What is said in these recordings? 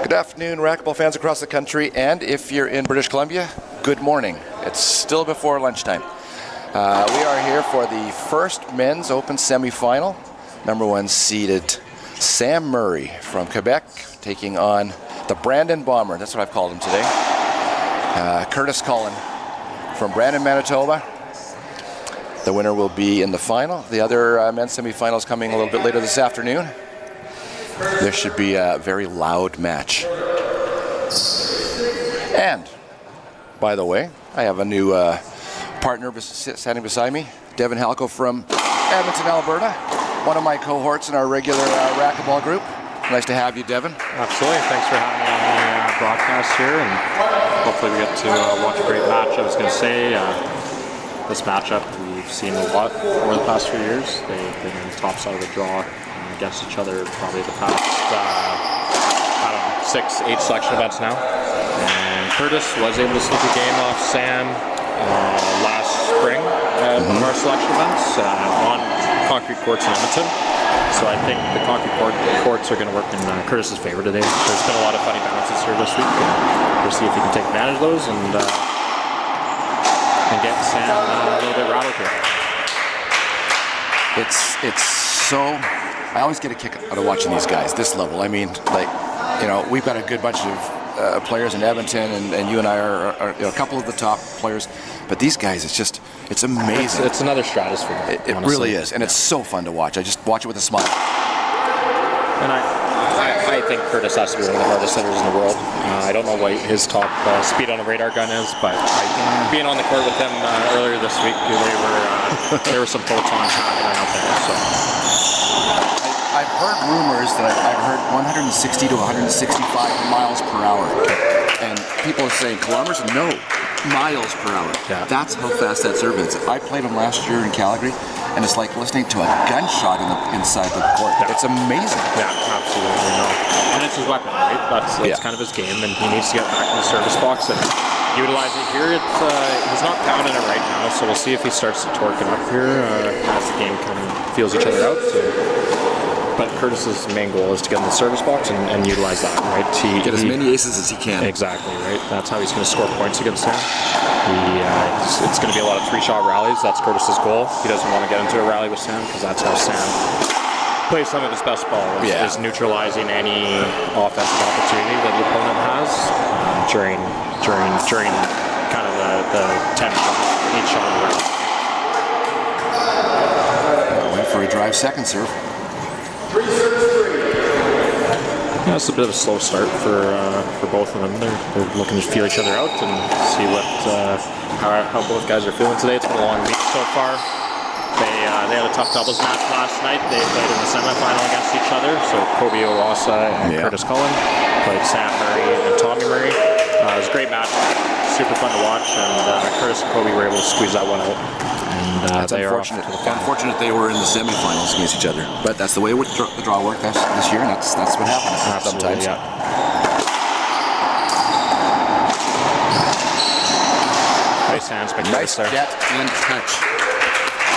Good afternoon, racquetball fans across the country, and if you're in British Columbia, good morning. It's still before lunchtime. We are here for the first men's open semifinal. Number 1 seeded Sam Murray from Quebec taking on the Brandon Bomber. That's what I've called him today. Kurtis Cullen from Brandon, Manitoba. The winner will be in the final. The other men's semifinals coming a little bit later this afternoon. This should be a very loud match. And, by the way, I have a new partner standing beside me, Devin Halco from Edmonton, Alberta. One of my cohorts in our regular racquetball group. Nice to have you, Devin. Absolutely. Thanks for having me on the broadcast here, and hopefully we get to watch a great match. I was going to say, this matchup we've seen a lot over the past few years. They've been in the top side of the draw against each other probably the past, 6-8 selection events now. And Kurtis was able to sneak a game off Sam last spring at one of our selection events on concrete courts in Edmonton. So I think the concrete courts are going to work in Kurtis' favor today. There's been a lot of funny bounces here this week, and we'll see if he can take advantage of those and get Sam a little bit rattled here. It's so... I always get a kick out of watching these guys, this level. I mean, like, you know, we've got a good bunch of players in Edmonton, and you and I are a couple of the top players. But these guys, it's amazing. It's another stratosphere. It really is, and it's so fun to watch. I just watch it with a smile. And I think Kurtis has to be one of the hardest hitters in the world. I don't know what his top speed on a radar gun is, but being on the court with him earlier this week, there were some photons happening out there. So. I've heard rumors that I've heard 160 to 165 miles per hour, and people are saying kilometers. No, miles per hour. Yeah. That's how fast that serve is. I played him last year in Calgary, and it's like listening to a gunshot inside the court. Yeah. It's amazing. Yeah, absolutely. No. And it's his weapon, right? That's kind of his game, and he needs to get back in the service box and utilize it here. He's not pounding it right now, so we'll see if he starts to torque it up here as the game kind of feels each other out. So. But Kurtis' main goal is to get in the service box and utilize that, right? Get as many aces as he can. Exactly, right? That's how he's going to score points against Sam. It's going to be a lot of 3-shot rallies. That's Kurtis' goal. He doesn't want to get into a rally with Sam because that's how Sam plays some of his best ball, is neutralizing any offensive opportunity that the opponent has during kind of the 10-shot, 8-shot rally. Wait for a drive second serve. Yeah, it's a bit of a slow start for both of them. They're looking to feel each other out and see how both guys are feeling today. It's been a long week so far. They had a tough doubles match last night. They played in the semifinal against each other. So Coby, Iwaasa, and Kurtis Cullen played Sam Murray and Tommy Murray. It was a great match, super fun to watch, and Kurtis and Coby were able to squeeze that one out. That's unfortunate. Unfortunate they were in the semifinals against each other, but that's the way the draw worked this year, and that's what happens sometimes. Yeah. Nice hands, nice there. Get in touch.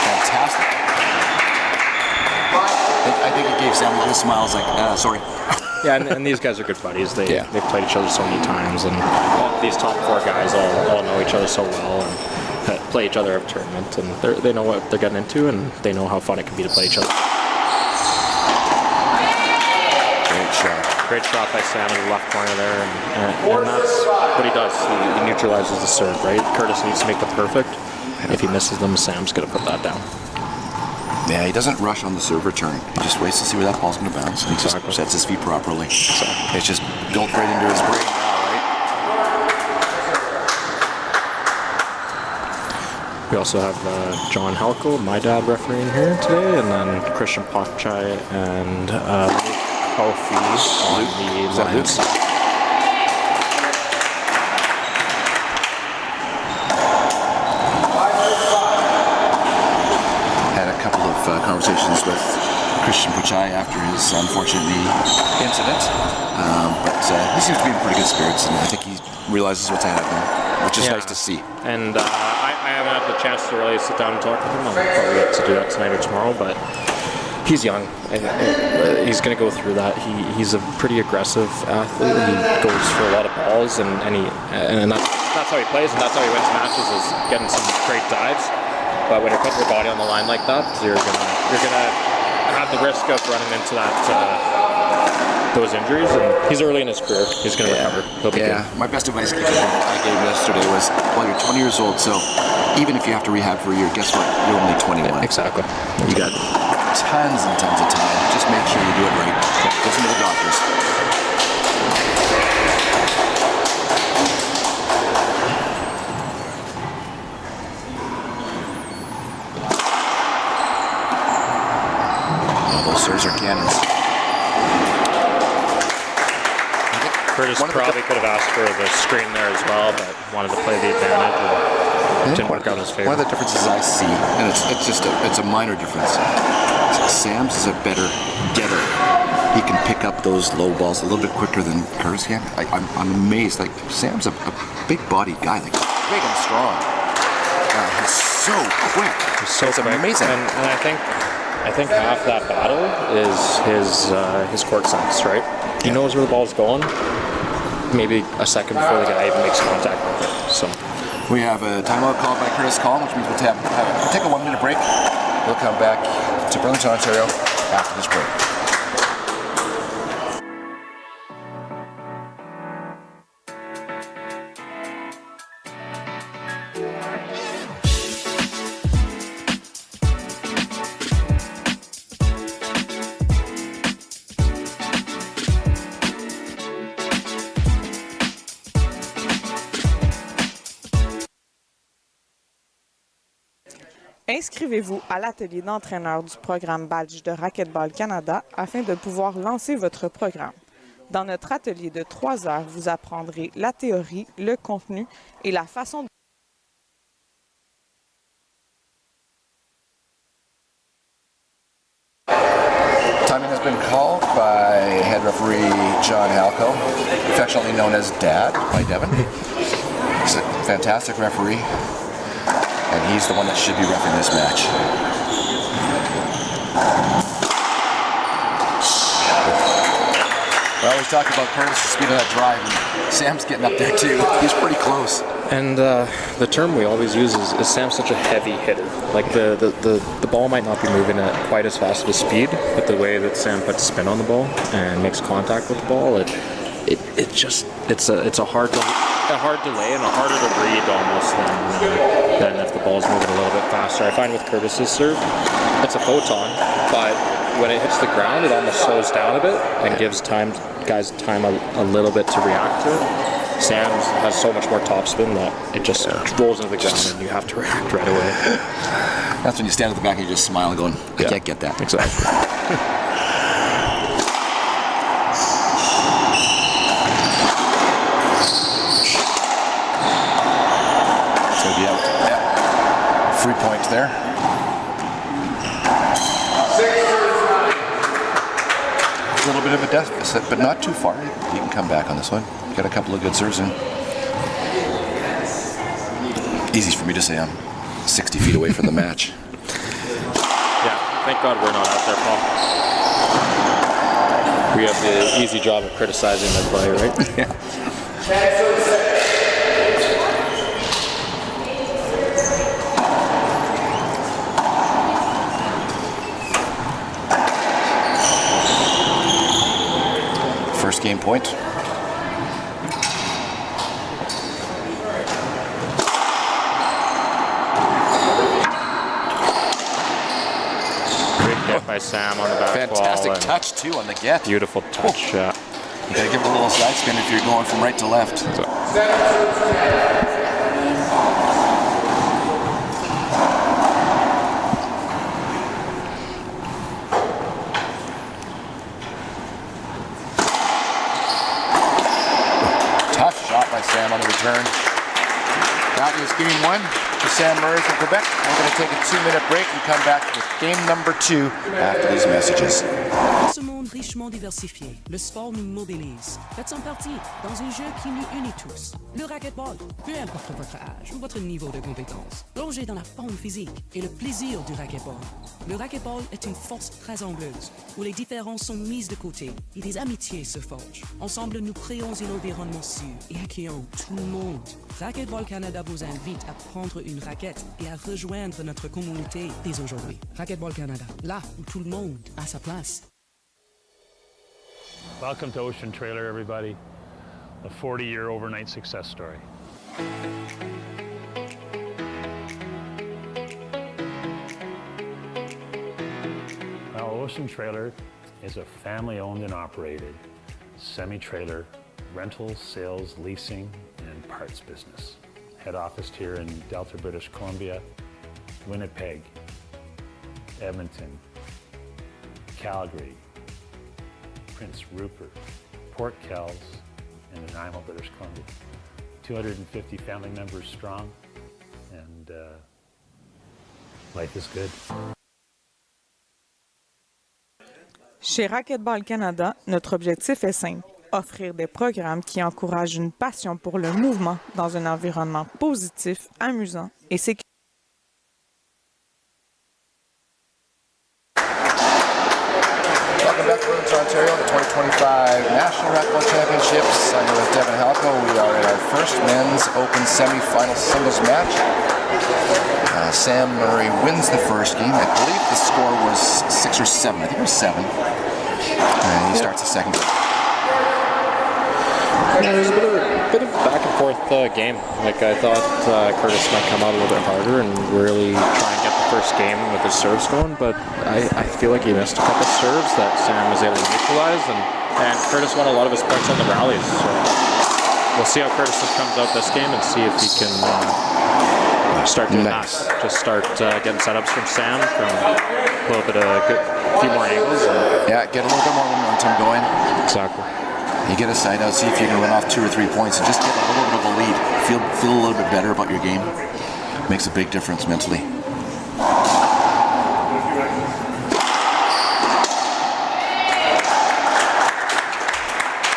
Fantastic. I think it gave Sam a little smile. Like, sorry. Yeah, and these guys are good buddies. They've played each other so many times, and these top 4 guys all know each other so well. And play each other at a tournament, and they know what they're getting into, and they know how fun it can be to play each other. Great shot by Sam in the left corner there, and that's what he does. He neutralizes the serve, right? Kurtis needs to make the perfect. If he misses them, Sam's going to put that down. Yeah, he doesn't rush on the serve return. He just waits to see where that ball's going to bounce, and he just sets his feet properly. So it's just built right into his brain now, right? We also have John Halco, my dad, refereeing here today, and then Christian Pachai and Kofi on the lines. Had a couple of conversations with Christian Pachai after his unfortunate incident, but he seems to be in pretty good spirits, and I think he realizes what's happening, which is nice to see. And I haven't had the chance to really sit down and talk with him. I'll probably get to do that tonight or tomorrow, but he's young. He's going to go through that. He's a pretty aggressive athlete. He goes for a lot of balls, and that's how he plays, and that's how he wins matches, is getting some great dives. But when you're putting your body on the line like that, you're gonna have the risk of running into those injuries. And he's early in his career. He's going to recover. He'll be good. My best advice I gave yesterday was, well, you're 20 years old, so even if you have to rehab for a year, guess what? You're only 21. Yeah, exactly. You got tons and tons of time. Just make sure you do it right. Listen to the doctors. Those serves are cannons. Curtis probably could have asked for the screen there as well, but wanted to play the advantage. And didn't work out in his favor. One of the differences I see, and it's a minor difference. Sam's is a better getter. He can pick up those low balls a little bit quicker than Curtis can. I'm amazed. Like, Sam's a big-bodied guy, like big and strong. He's so quick. It's quick. Amazing. And I think half that battle is his court sense, right? He knows where the ball's going. Maybe a second before the guy even makes contact with it. So we have a timeout called by Curtis Cullen, which means we'll take a 1 minute break. We'll come back to Burlington, Ontario after this break. Inscrivez-vous à l'atelier d'entraîneur du programme Badge de Racquetball Canada afin de pouvoir lancer votre programme. Dans notre atelier de 3 heures, vous apprendrez la théorie, le contenu et la façon de... Timing has been called by head referee John Halco, affectionately known as Dad by Devin. He's a fantastic referee, and he's the one that should be reffing this match. We always talk about Curtis' speed of that drive, and Sam's getting up there too. He's pretty close. And the term we always use is Sam's such a heavy hitter. Like the ball might not be moving at quite as fast of a speed, but the way that Sam puts spin on the ball and makes contact with the ball, it's a hard delay and a harder to read almost than if the ball's moving a little bit faster. I find with Curtis's serve, it's a photon, but when it hits the ground, it almost slows down a bit and gives guys time a little bit to react to it. Sam has so much more topspin that it just rolls into the ground and you have to react right away. That's when you stand at the back and you just smile and going, I can't get that. Exactly. So be out. Yeah. 3 points there. A little bit of a deficit, but not too far. You can come back on this one. Got a couple of good serves in. Easy for me to say I'm 60 feet away from the match. Yeah, thank God we're not out there, Paul. We have the easy job of criticizing their play, right? Yeah. First game point. By Sam on the back Fantastic wall. touch too on the get. Beautiful touch. Yeah. You gotta give it a little side spin if you're going from right to left. Tough shot by Sam on the return. That is game 1. to Sam Murray from Quebec. I'm going to take a 2-minute break and come back with game number 2 after these messages. Dans ce monde richement diversifié, le sport nous mobilise. Faites-en partie dans un jeu qui nous unit tous. Le racquetball, peu importe votre âge ou votre niveau de compétence. Plongez dans la forme physique et le plaisir du racquetball. Le racquetball est une force rassembleuse où les différences sont mises de côté et des amitiés se forgent. Ensemble, nous créons un environnement sûr et accueillons tout le monde. Racquetball Canada vous invite à prendre une raquette et à rejoindre notre communauté dès aujourd'hui. Racquetball Canada, là où tout le monde a sa place. Welcome to Ocean Trailer, everybody. A 40-year overnight success story. Now, Ocean Trailer is a family-owned and operated semi-trailer rental, sales, leasing, and parts business. Head office here in Delta, British Columbia, Winnipeg, Edmonton, Calgary, Prince Rupert, Port Kells, and Nanaimo, British Columbia. 250 family members strong, and life is good. Chez Racquetball Canada, notre objectif est simple. Offrir des programmes qui encouragent une passion pour le mouvement dans un environnement positif, amusant et sécurisé. Welcome back to Burlington, Ontario, the 2025 National Racquetball Championships. I'm with Devin Halco. We are in our first men's open semi-final singles match. Sam Murray wins the first game. I believe the score was 6 or 7. I think it was 7. And he starts the second game. Yeah, there's a bit of back and forth game. Like I thought Kurtis might come out a little bit harder and really try and get the first game with his serves going, but I feel like he missed a couple serves that Sam was able to neutralize, and Kurtis won a lot of his points on the rallies. So we'll see how Kurtis comes out this game and see if he can start doing that. Just start getting setups from Sam, from a little bit of a few more angles. Yeah, get a little bit more momentum going. Exactly. You get a side out, see if you can run off 2 or 3 points and just get a little bit of a lead. Feel a little bit better about your game. Makes a big difference mentally.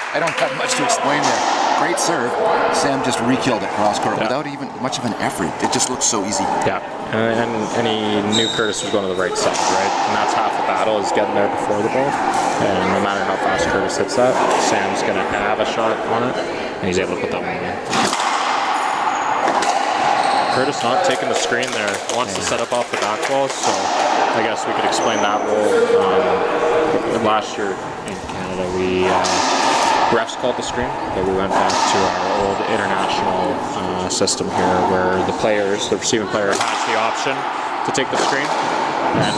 I don't have much to explain there. Great serve. Sam just re-killed it cross court without even much of an effort. It just looks so easy. Yeah, and he knew Kurtis was going to the right side, right? And that's half the battle, is getting there before the ball. And no matter how fast Kurtis hits that, Sam's going to have a shot on it, and he's able to put that one in. Kurtis not taking the screen there, wants to set up off the back wall, so I guess we could explain that role. Last year in Canada, refs called the screen, but we went back to our old international system here where the receiving player has the option to take the screen, and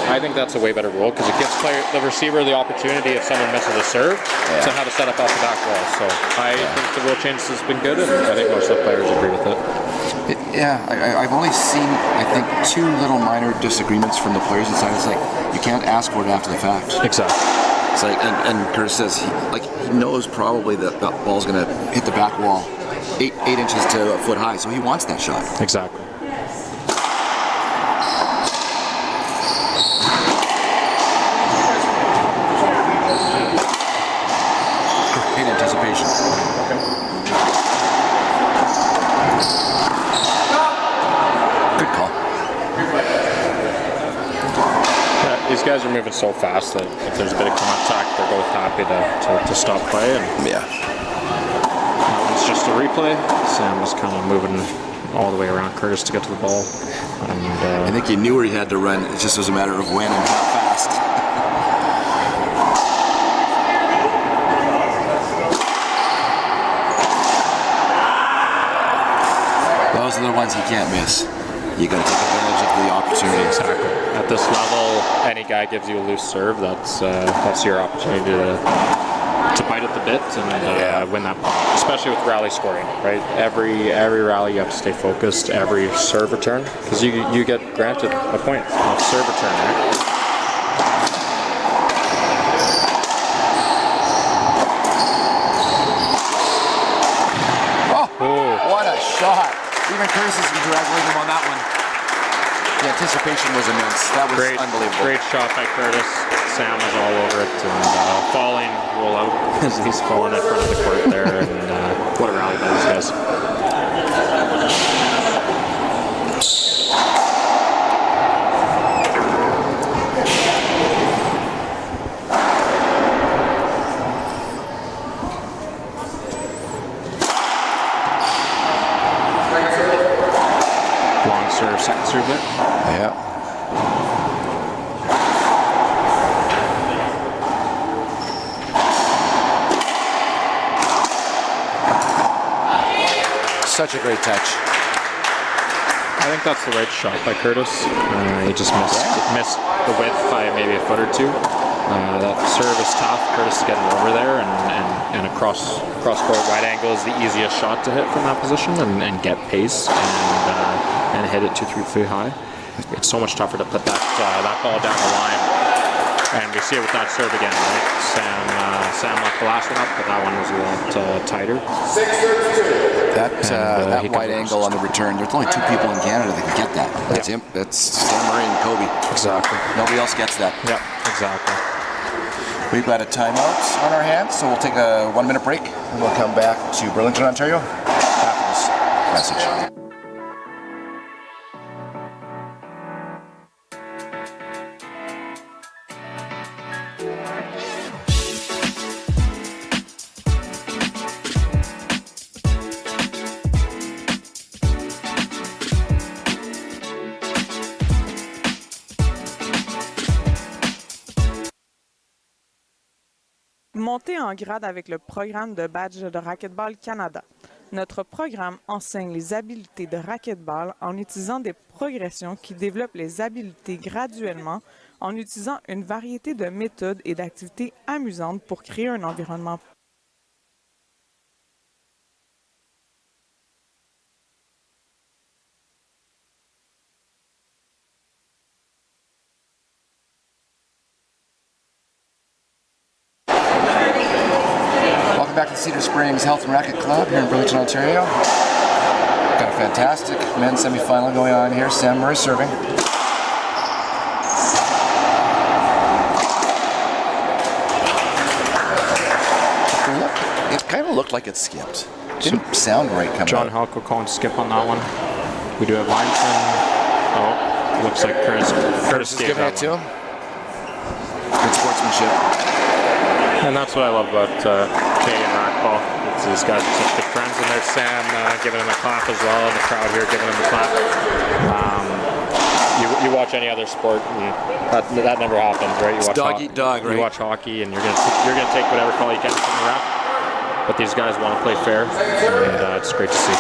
I think that's a way better rule because it gives the receiver the opportunity if someone misses a serve to have a setup off the back wall. So I think the rule change has been good, and I think most of the players agree with it. I've only seen, I think, 2 little minor disagreements from the players inside. It's like, you can't ask for it after the fact. Exactly. It's like, and Kurtis says he knows probably that the ball's going to hit the back wall 8 inches to a foot high, so he wants that shot. Exactly. In anticipation. Good call. These guys are moving so fast that if there's a bit of contact, they're both happy to stop play. And that one's just a replay. Sam was kind of moving all the way around Kurtis to get to the ball. And I think he knew where he had to run. It just was a matter of when and how fast. Those are the ones he can't miss. You got to take advantage of the opportunity. Exactly. At this level, any guy gives you a loose serve. That's your opportunity to bite at the bit and win that point. Especially with rally scoring, right? Every rally you have to stay focused. Every serve return, because you get granted a point off serve return, right? Oh, what a shot! Even Kurtis is congratulating him on that one. The anticipation was immense. That was unbelievable. Great shot by Kurtis. Sam was all over it and falling roll out as he's falling in front of the court there. And what a rally by these guys. Long serve, second serve there. Yeah. Such a great touch. I think that's the right shot by Kurtis. He just missed the width by maybe a foot or two. That serve is tough. Kurtis is getting over there, and a cross court wide angle is the easiest shot to hit from that position and get pace and hit it 2-3 feet high. It's so much tougher to put that ball down the line. And we see it with that serve again, right? Sam left the last one up, but that one was a lot tighter. That wide angle on the return, there's only 2 people in Canada that can get that. That's him. That's Sam Murray and Coby. Exactly. Nobody else gets that. Yep, exactly. We've got a timeout on our hands, so we'll take a 1-minute break, and we'll come back to Burlington, Ontario after this message. Montez en grade avec le programme de badge de Racquetball Canada. Notre programme enseigne les habiletés de racquetball en utilisant des progressions qui développent les habiletés graduellement en utilisant une variété de méthodes et d'activités amusantes pour créer un environnement Back to Cedar Springs Health and Racket Club here in Burlington, Ontario. Got a fantastic men's semifinal going on here. Sam Murray serving. It kind of looked like it skipped. Didn't sound right coming John out. Halko calling skip on that one. We do have linesman. Oh, looks like Kurtis gave giving that it to one. him. Good sportsmanship. And that's what I love about Canadian racquetball. These guys are such good friends, and there's Sam giving him a clap as well, and the crowd here giving him a clap. You watch any other sport, and that never happens, right? You watch dog eat dog, right? You watch hockey, and you're gonna take whatever call you can from the ref. But these guys want to play fair, and it's great to see.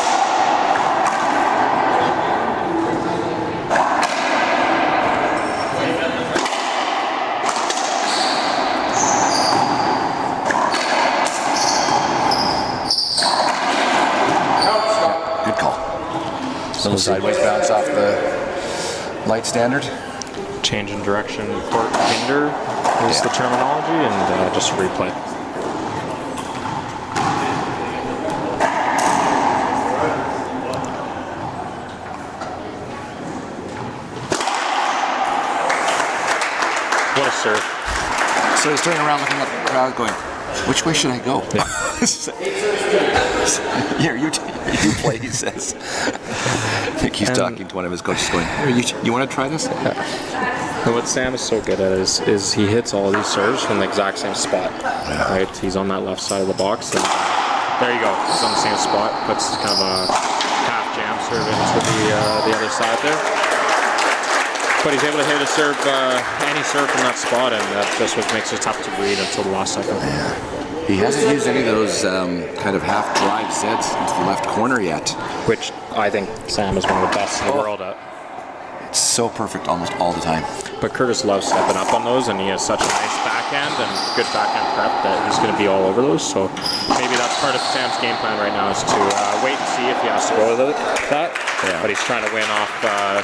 Little sideways bounce off the light standard. Change in direction, court hinder is the terminology, and just a replay. What a serve. So he's turning around looking at the crowd going, which way should I go? Yeah. Here, you play, he says. I think he's talking to one of his coaches going, you want to try this? And what Sam is so good at is he hits all of these serves from the exact same spot. Right? He's on that left side of the box, and there you go. He's on the same spot, puts kind of a half jam serve into the other side there. But he's able to hit a serve, any serve from that spot, and that's just what makes it tough to read until the last second. Yeah. He hasn't used any of those kind of half-drive Zeds into the left corner yet. Which I think Sam is one of the best in the world at. It's so perfect almost all the time. But Kurtis loves stepping up on those, and he has such a nice backhand and good backhand prep that he's going to be all over those. So maybe that's part of Sam's game plan right now, is to wait and see if he has to go with that. Yeah. But he's trying to win off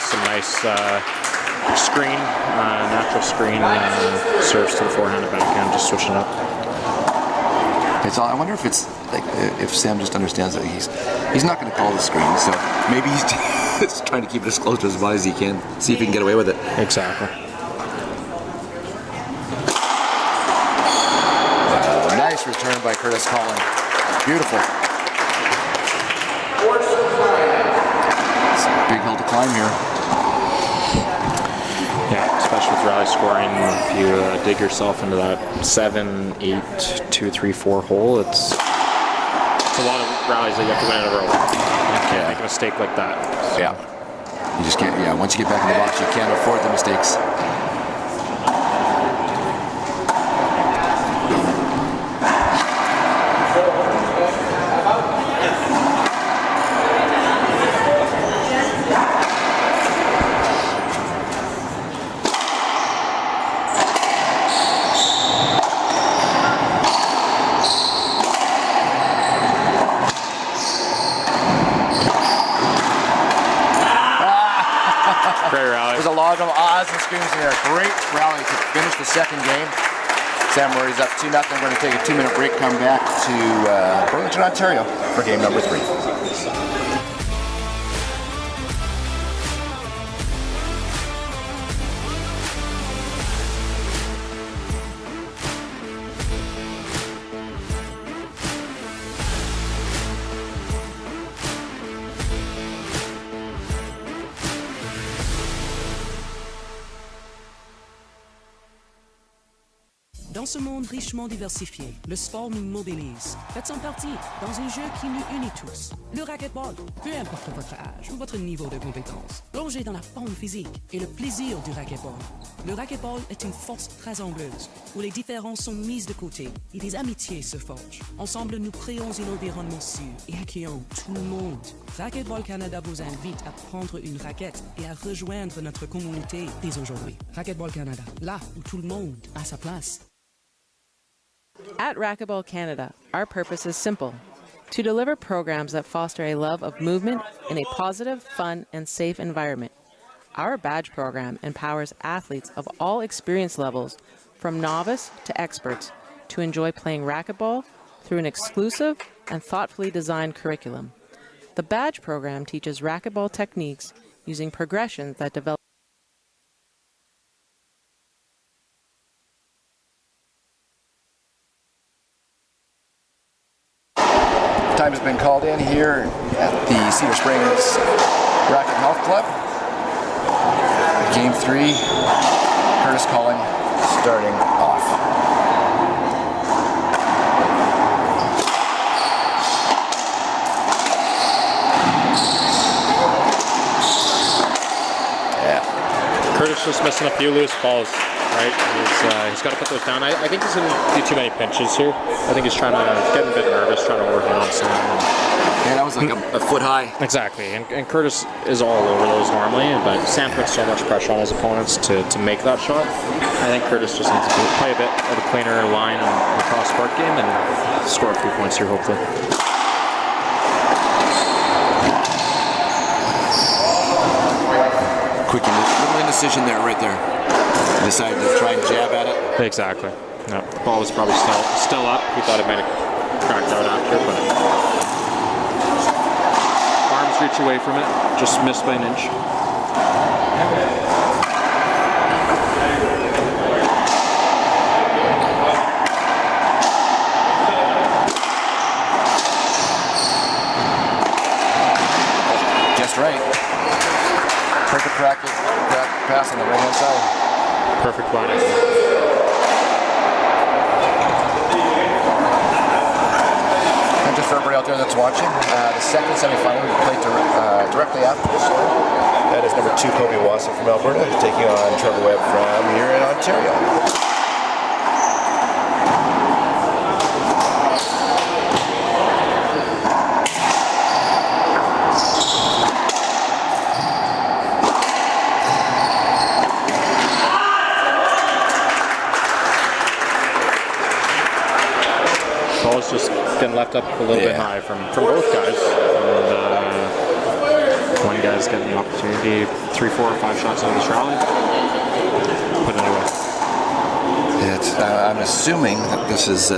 some nice natural screen serves to the forehand and backhand, just switching it up. I wonder if it's like if Sam just understands that he's not going to call the screen, so Maybe he's trying to keep it as close to his body as he can. See if he can get away with it. Exactly. Nice return by Curtis Cullen. Beautiful. It's a big hill to climb here. Yeah, especially with rally scoring, if you dig yourself into that 7, 8, 2, 3, 4 hole, it's a lot of rallies that you have to win in a row. You can't make a mistake like that. So. Yeah. You just can't, yeah, once you get back in the box, you can't afford the mistakes. Great rally. There's a lot of ahs and screams in there. Great rally to finish the second game. Sam Murray's up 2-0. We're going to take a 2-minute break, come back to Burlington, Ontario for game number 3. Dans ce monde richement diversifié, le sport nous modélise. Faites-en partie dans un jeu qui nous unit tous. Le racquetball, peu importe votre âge ou votre niveau de compétence. Plongez dans la forme physique et le plaisir du racquetball. Le racquetball est une force rassembleuse où les différences sont mises de côté et des amitiés se forgent. Ensemble, nous créons un environnement sûr et accueillons tout le monde. Racquetball Canada vous invite à prendre une raquette et à rejoindre notre communauté dès aujourd'hui. Racquetball Canada, là où tout le monde a sa place. At Racquetball Canada, our purpose is simple: to deliver programs that foster a love of movement in a positive, fun, and safe environment. Our badge program empowers athletes of all experience levels, from novice to experts, to enjoy playing racquetball through an exclusive and thoughtfully designed curriculum. The badge program teaches racquetball techniques using progressions that develop Time has been called in here at the Cedar Springs Racket Health Club. Game 3, Curtis Cullen starting off. Yeah. Curtis just missing a few loose balls, right? He's got to put those down. I think he's going to do too many pinches here. I think he's trying to get a bit nervous, trying to work it on Sam. Yeah, that was like a foot high. Exactly, and Curtis is all over those normally, but Sam puts so much pressure on his opponents to make that shot. I think Curtis just needs to play a bit of a cleaner line in the cross-court game and score a few points here, hopefully. Quick little indecision there, right there. Decided to try and jab at it. Exactly. No, the ball was probably still up. He thought it might have cracked out after, but arms reach away from it. Just missed by an inch. Just right. Perfect crack pass on the right-hand side. Perfect body. And just for everybody out there that's watching, the second semifinal we played directly after this one. That is number 2 Coby Iwaasa from Alberta taking on Trevor Webb from here in Ontario. Ball's just getting left up a little bit high from both guys. And one guy's getting the opportunity, 3, 4, or 5 shots out of this rally. Put it away. I'm assuming that this is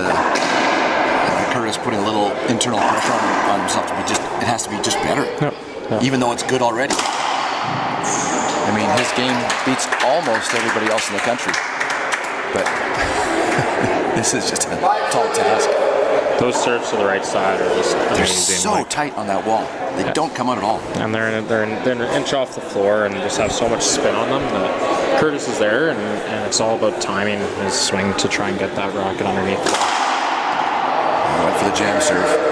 Curtis putting a little internal pressure on himself to be it has to be just better. Yep. even though it's good already. I mean, his game beats almost everybody else in the country. But this is just a tall task. Those serves to the right side are just amazing. They're so tight on that wall. They don't come out at all. And they're an inch off the floor and just have so much spin on them that Kurtis is there, and it's all about timing his swing to try and get that rocket underneath. Went for the jam serve.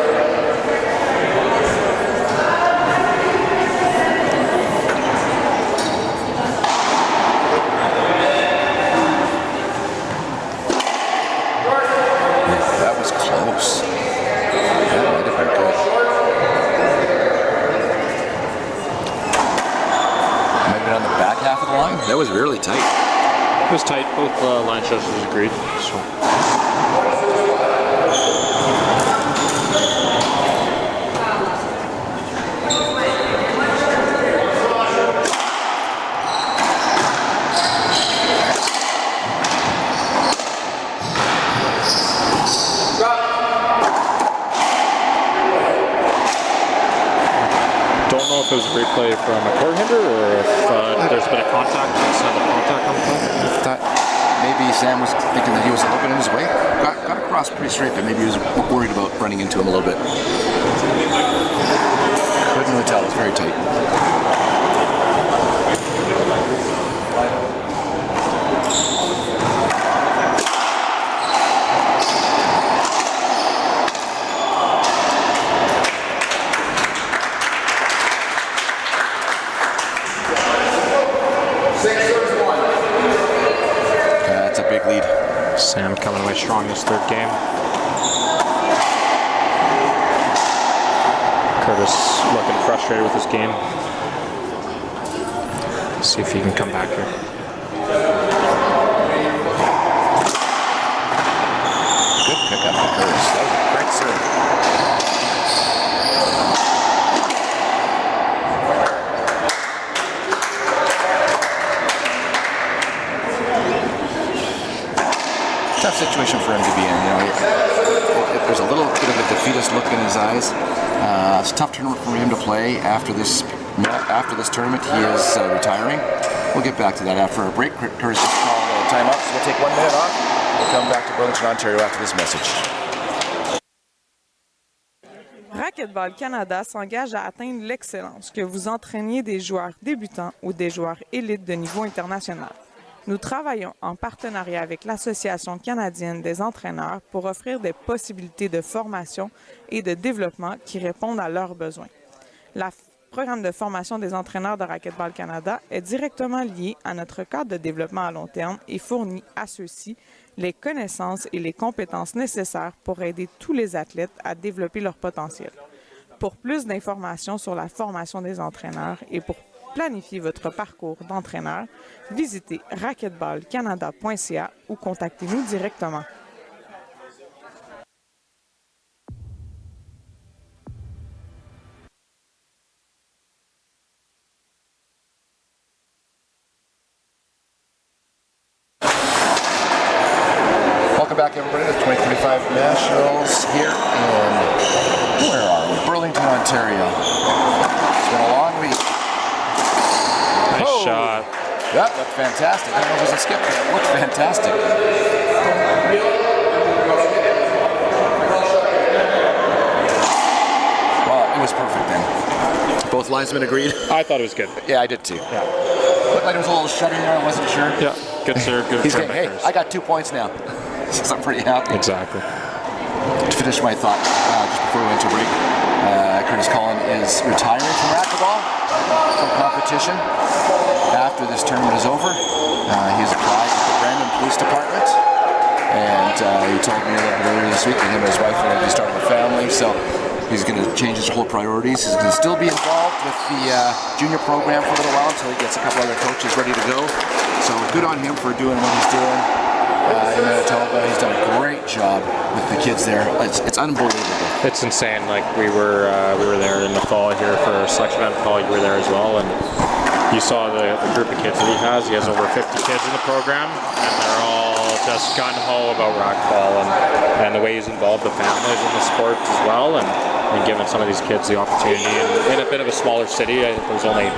That was really tight. It was tight. Both line judges agreed. So. Don't know if it was a replay from a court hinder or if there's been a contact. On the top. I thought maybe Sam was thinking that he was a little bit in his way. Got across pretty straight, but maybe he was worried about running into him a little bit. Couldn't really tell. It was very tight. Sam coming away strong this third game. Kurtis looking frustrated with his game. See if he can come back here. Good pickup by Kurtis. That was a great serve. Tough situation for him to be in. You know, there's a little bit of a defeatist look in his eyes. It's a tough tournament for him to play after this tournament. He is retiring. We'll get back to that after a break. Kurtis just called a timeout, so we'll take 1 minute off. We'll come back to Burlington, Ontario after this message. Racquetball Canada s'engage à atteindre l'excellence, que vous entraîniez des joueurs débutants ou des joueurs élites de niveau international. Nous travaillons en partenariat avec l'Association canadienne des entraîneurs pour offrir des possibilités de formation et de développement qui répondent à leurs besoins. Le programme de formation des entraîneurs de Racquetball Canada est directement lié à notre cadre de développement à long terme et fournit à ceux-ci les connaissances et les compétences nécessaires pour aider tous les athlètes à développer leur potentiel. Pour plus d'informations sur la formation des entraîneurs et pour planifier votre parcours d'entraîneur, visitez racquetballcanada.ca ou contactez-nous directement. Welcome back, everybody, to the 2025 Nationals here in, where are we? Burlington, Ontario. It's been a long week. Nice shot. Yep, looked fantastic. I don't know if it was a skip, but it looked fantastic. Well, it was perfect then. Both linesmen agreed? I thought it was good. Yeah, I did too. Yeah. Looked like there was a little shutting there, I wasn't sure. Yeah, good serve, good He's serve. getting, hey, I got 2 points now. So I'm pretty happy. Exactly. To finish my thought, just before we went to break, Cullen is retiring from racquetball, from competition. After this tournament is over, he's applied with the Brandon Police Department, and he told me a little bit earlier this week that him and his wife are going to be starting a family, so he's going to change his whole priorities. He's going to still be involved with the junior program for a little while until he gets a couple other coaches ready to go. So good on him for doing what he's doing in Manitoba. He's done a great job with the kids there. It's unbelievable. It's insane. Like we were there in the fall here for a selection event. Paul, you were there as well, and you saw the group of kids that he has. He has over 50 kids in the program, and they're all just gun-ho about racquetball and the way he's involved the families in the sport as well, and giving some of these kids the opportunity. And in a bit of a smaller city, there's only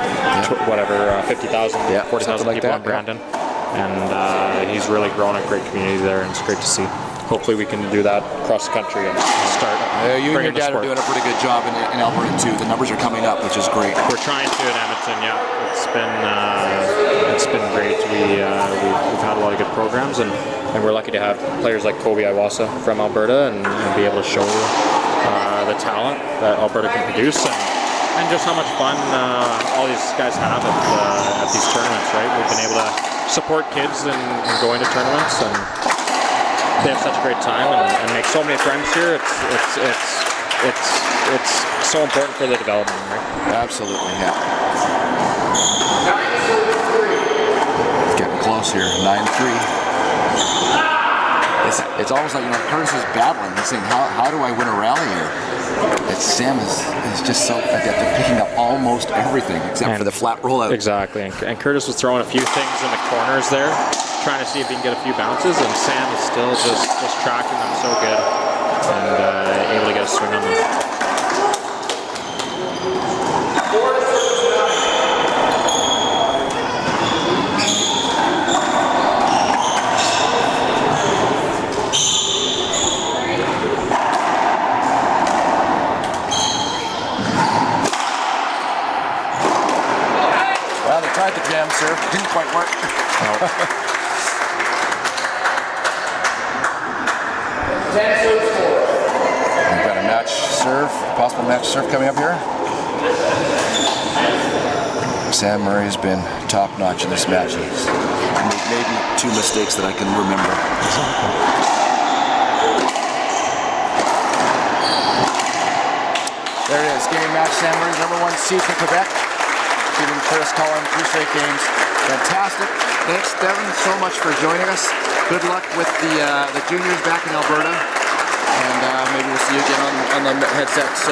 50,000, 40,000 like people that, in Brandon, and he's really grown a great community there, and it's great to see. Hopefully we can do that across the country and start you and your bringing the dad are sport. doing a pretty good job in Alberta too. The numbers are coming up, which is great. We're trying to in Edmonton, yeah. It's been great. We've had a lot of good programs, and we're lucky to have players like Coby Iwaasa from Alberta and be able to show the talent that Alberta can produce, and just how much fun all these guys have at these tournaments, right? We've been able to support kids and going to tournaments, and they have such a great time and make so many friends here. It's so important for the development, right? Absolutely, yeah. Getting close here, 9-3. It's almost like, Curtis is battling. He's saying, how do I win a rally here? Sam is just so adept at picking up almost everything except for the flat rollout. Exactly, and Kurtis was throwing a few things in the corners there, trying to see if he can get a few bounces, and Sam is still just tracking them so good and able to get a swing on them. Well, they tried the jam serve, didn't quite work. We've got a match serve, possible match serve coming up here. Sam Murray has been top-notch in this match. He's made maybe 2 mistakes that I can remember. There it is, game match. Sam Murray, #1 seed for Quebec. Beating Cullen 3 straight games. Fantastic. Thanks, Devin, so much for joining us. Good luck with the juniors back in Alberta. And maybe we'll see you again on the headsets.